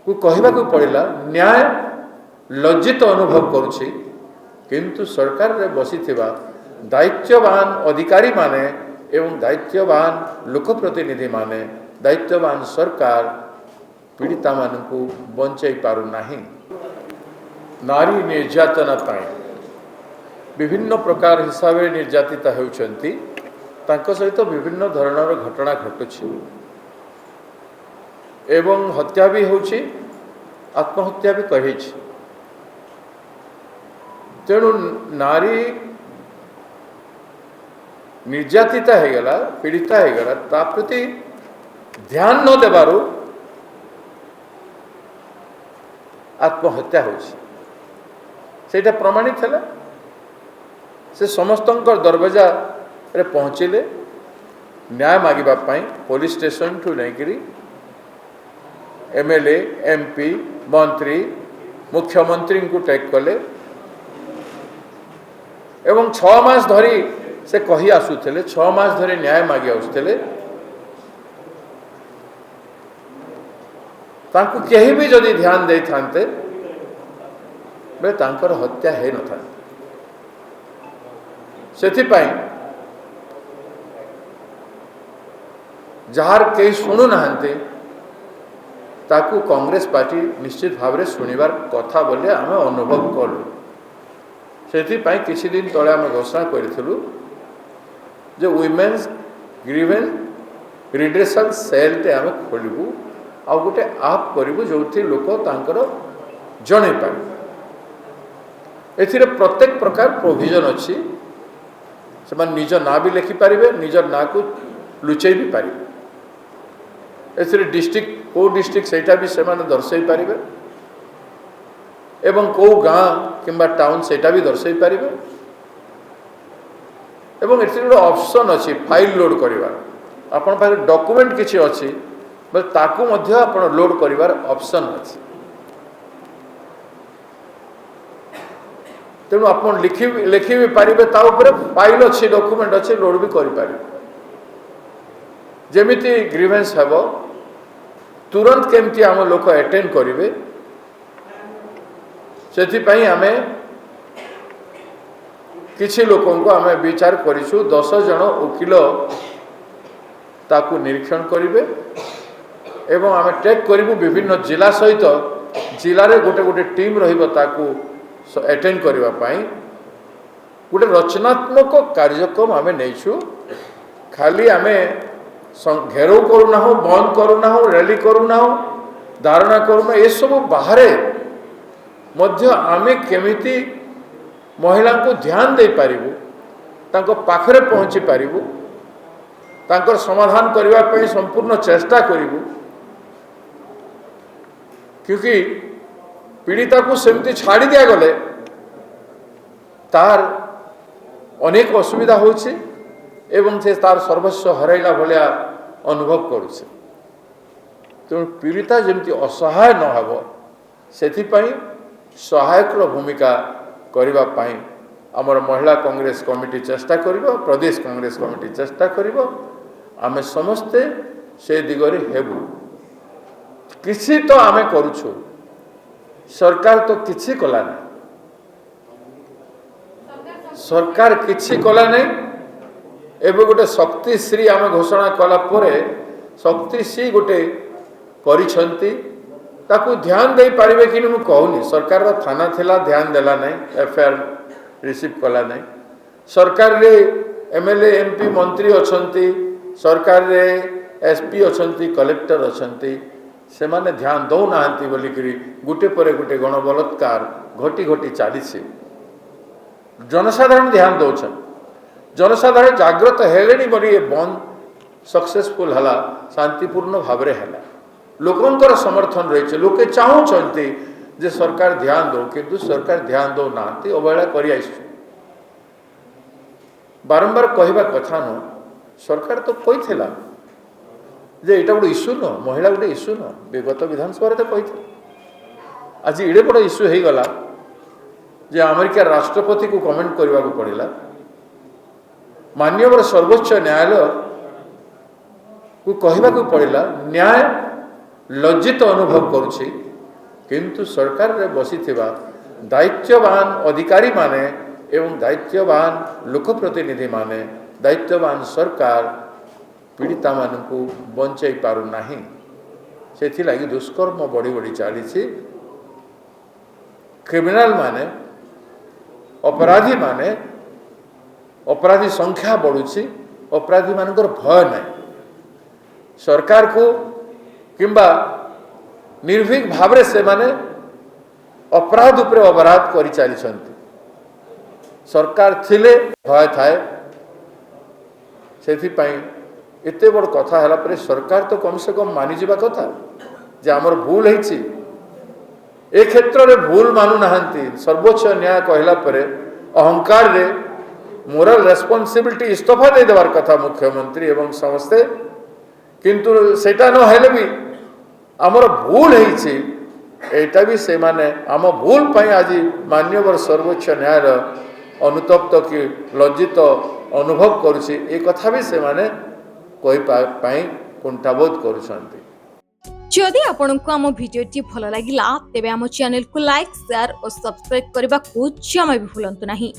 को कहवाक पड़ा न्याय लज्जित अनुभव करुछि किंतु सरकार रे बसी दायित्ववान अधिकारी माने एवं दायित्ववान लोकप्रतिनिधि माने दायित्ववान सरकार पीड़िता मानकु बंचाई पारु नाही। नारी निर्यातना पाए विभिन्न प्रकार हिसाब से निर्यातिता होउछंती तांको सहित विभिन्न धरणर घटना घटुछि एवं हत्या भी होछि आत्महत्या भी कहिछि। तेणु नारी निर्यातिता हो गला पीड़िता हो गला ता प्रति ध्यान न देबारु आत्महत्या होछि सेटा प्रमाणित है। से समस्त दरवाजा रे पहुँचले न्याय मागिबा पाई पुलिस स्टेशन ठू नहीं एमएलए एमपी मंत्री मुख्यमंत्री को टैग कले एवं 6 मास धरी से कही आसुले 6 मास धरी न्याय मागी आसुले तांको केही भी जदि ध्यान दे थांते बे तांकर हत्या है न था। सेथिपाई जार कई शुणु नाहंते ताकू कांग्रेस पार्टी निश्चित भाव में शुणिबार कथा बोले आम अनुभव कलु। सेथिपाई किछि दिन तले आम घोषणा करिथिलु जे वुमेन्स ग्रीवेंस रिड्रेसल सेल टे आम खोलिबु आ गोटे आप करिबु जोथि लोक तांकर जणे पाए। एथिरे प्रत्येक प्रकार प्रोविजन अच्छी से निज ना भी लिखिपारे निज ना को लुचई भी पारे। एथिरे डिस्ट्रिक्ट को डिस्ट्रिक्ट सेटा भी से दर्शई पारे एवं को गाँ किंबा टाउन सेटा भी दर्शई पारे एवं एथिरे गोटे ऑप्शन अच्छी फाइल लोड करिवार आपन पाखे डॉक्यूमेंट किछि अच्छी बस ताकू मध्य आपण लोड करिवार ऑप्शन अच्छी। तेणु आप लिखि भी पारे ता उपरे फाइल अच्छी डॉक्यूमेंट अच्छी लोड भी करि पारे। जेमिति ग्रीवेंस हेबो तुरंत केमती आम लोक अटेंड करेंगे से आमे किछि लोकों को आमे विचार करिछु 10 जन वकील ताकू निरीक्षण करिवे एवं आमे टेक करिवु विभिन्न जिला सहित जिले में गोटे गोटे टीम रहिबो ताकू अटेंड करबा पाई गोटे रचनात्मक कार्यक्रम आमे नैछु। खाली आमे घेराव करूना हो बंद करूना हो रैली करूना हो धारणा करूना ये सब बाहर मध्य आमे केमिति महिला को ध्यान दे पारिबु तांको पाखरे पहुँची पारिबु तांकर समाधान करबा पई संपूर्ण चेष्टा करिबु क्योंकि पीड़िता को सेमती छाड़ी दिया गले तार अनेक असुविधा होछि एवं से तार सर्वस्व हरैला भलिया अनुभव करुছে। तेणु पीड़िता जमती असहाय न हो सेथिपाई सहायक भूमिका करबा पाई आमर महिला कांग्रेस कमिटी चेष्टा करिबो प्रदेश कांग्रेस कमिटी चेष्टा करिबो आमे समस्ते से दिगरे हेबु। किछि तो आमे करूछु सरकार तो किछि कला नहीं सरकार किछि कला नहीं एवं गोटे शक्तिश्री आम घोषणा कला परे शक्तिश्री गोटे करिछंती ताकू ध्यान दे पारिबे कि मु कहूनी सरकार रा थाना थिला ध्यान देला नहीं एफआईआर रिसीव कला नहीं सरकार रे एमएलए एमपी मंत्री अछंती सरकार रे एसपी अछंती कलेक्टर अछंती से माने ध्यान दौ नाहंती बोलिकरी गुटे परे गुटे गण बलात्कार घटी घटी चली जनसाधारण ध्यान दौन जनसाधारण जागृत हेले बोली ये बंद सक्सेसफुल हला शांतिपूर्ण भाव में है लोकंकर समर्थन रही लोके चाहूँगी जे सरकार ध्यान दो किंतु सरकार ध्यान दौ ना अवहेला कर बारंबार कहवा कथा न सरकार तो कही जे यहाँ गोटे इश्यू न महिला गोटे इश्यू न विगत विधानसभा तो कही आज एड़े बड़ इश्यू हो गला जे अमेरिका राष्ट्रपति को कमेंट करने को पड़ा माननीय सर्वोच्च न्यायालय को कहवा को पड़ा न्याय लज्जित अनुभव करुछि किंतु सरकार रे बसिथिबा दायित्ववान अधिकारी माने एवं दायित्ववान लोकप्रतिनिधि माने दायित्ववान सरकार पीड़िता मानू बंचाई पारु नाही से लगी दुष्कर्म बढ़ी बढ़ी चली क्रिमिनाल माने अपराधी संख्या बढ़ुची अपराधी मानकर भय नहीं सरकार को किंबा निर्भीक भाव से माने अपराध उपरे अपराध कर चली सरकार थिले भय थाए से एते बड़ कथा है पर सरकार तो कम से कम मानि जावा कथा जे आमर भूल है ए क्षेत्र में भूल मानु नाहंती सर्वोच्च न्याय कहला परे अहंकार रे मोरल रेस्पॉन्सिबिलिटी इस्तफा दे देवार कथा मुख्यमंत्री एवं समस्ते किंतु सेटा न हेले भी आमर भूल है एटा भी से माने आम भूल पाई आज मान्यवर सर्वोच्च न्यायालय अनुतप्त कि लज्जित अनुभव करुछि ए कथा भी से माने कोई पाई कुंठाबोध करुछंती। जदि आपंक आम भिडी भल लगा तेब आम चैनल को लाइक शेयर और सब्सक्राइब करने को जमा भी भूलु नहीं।